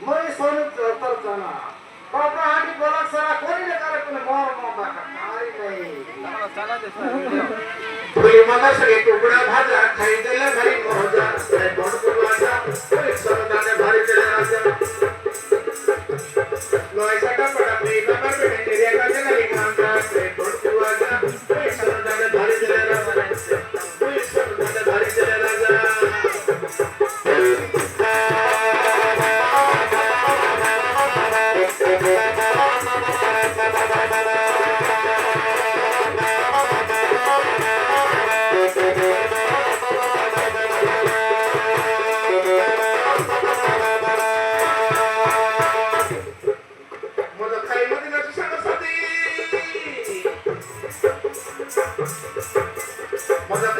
मैं सोनू तर जना बाबा हाडी बोलक सारा कोणी ने करे तूने मोर मोंबा का कारी नहीं चला दे सर तुई मगर सगे टुकड़ा भाजा खाई देले भरी मोजा से बोल पुरवाजा कोई सरदाने भारी चले राजा लोई सटा पड़ा पे नंबर पे तेरे का चला लिखांगा से बोल पुरवाजा कोई सरदाने भारी चले राजा कोई सरदाने भारी चले राजा मजा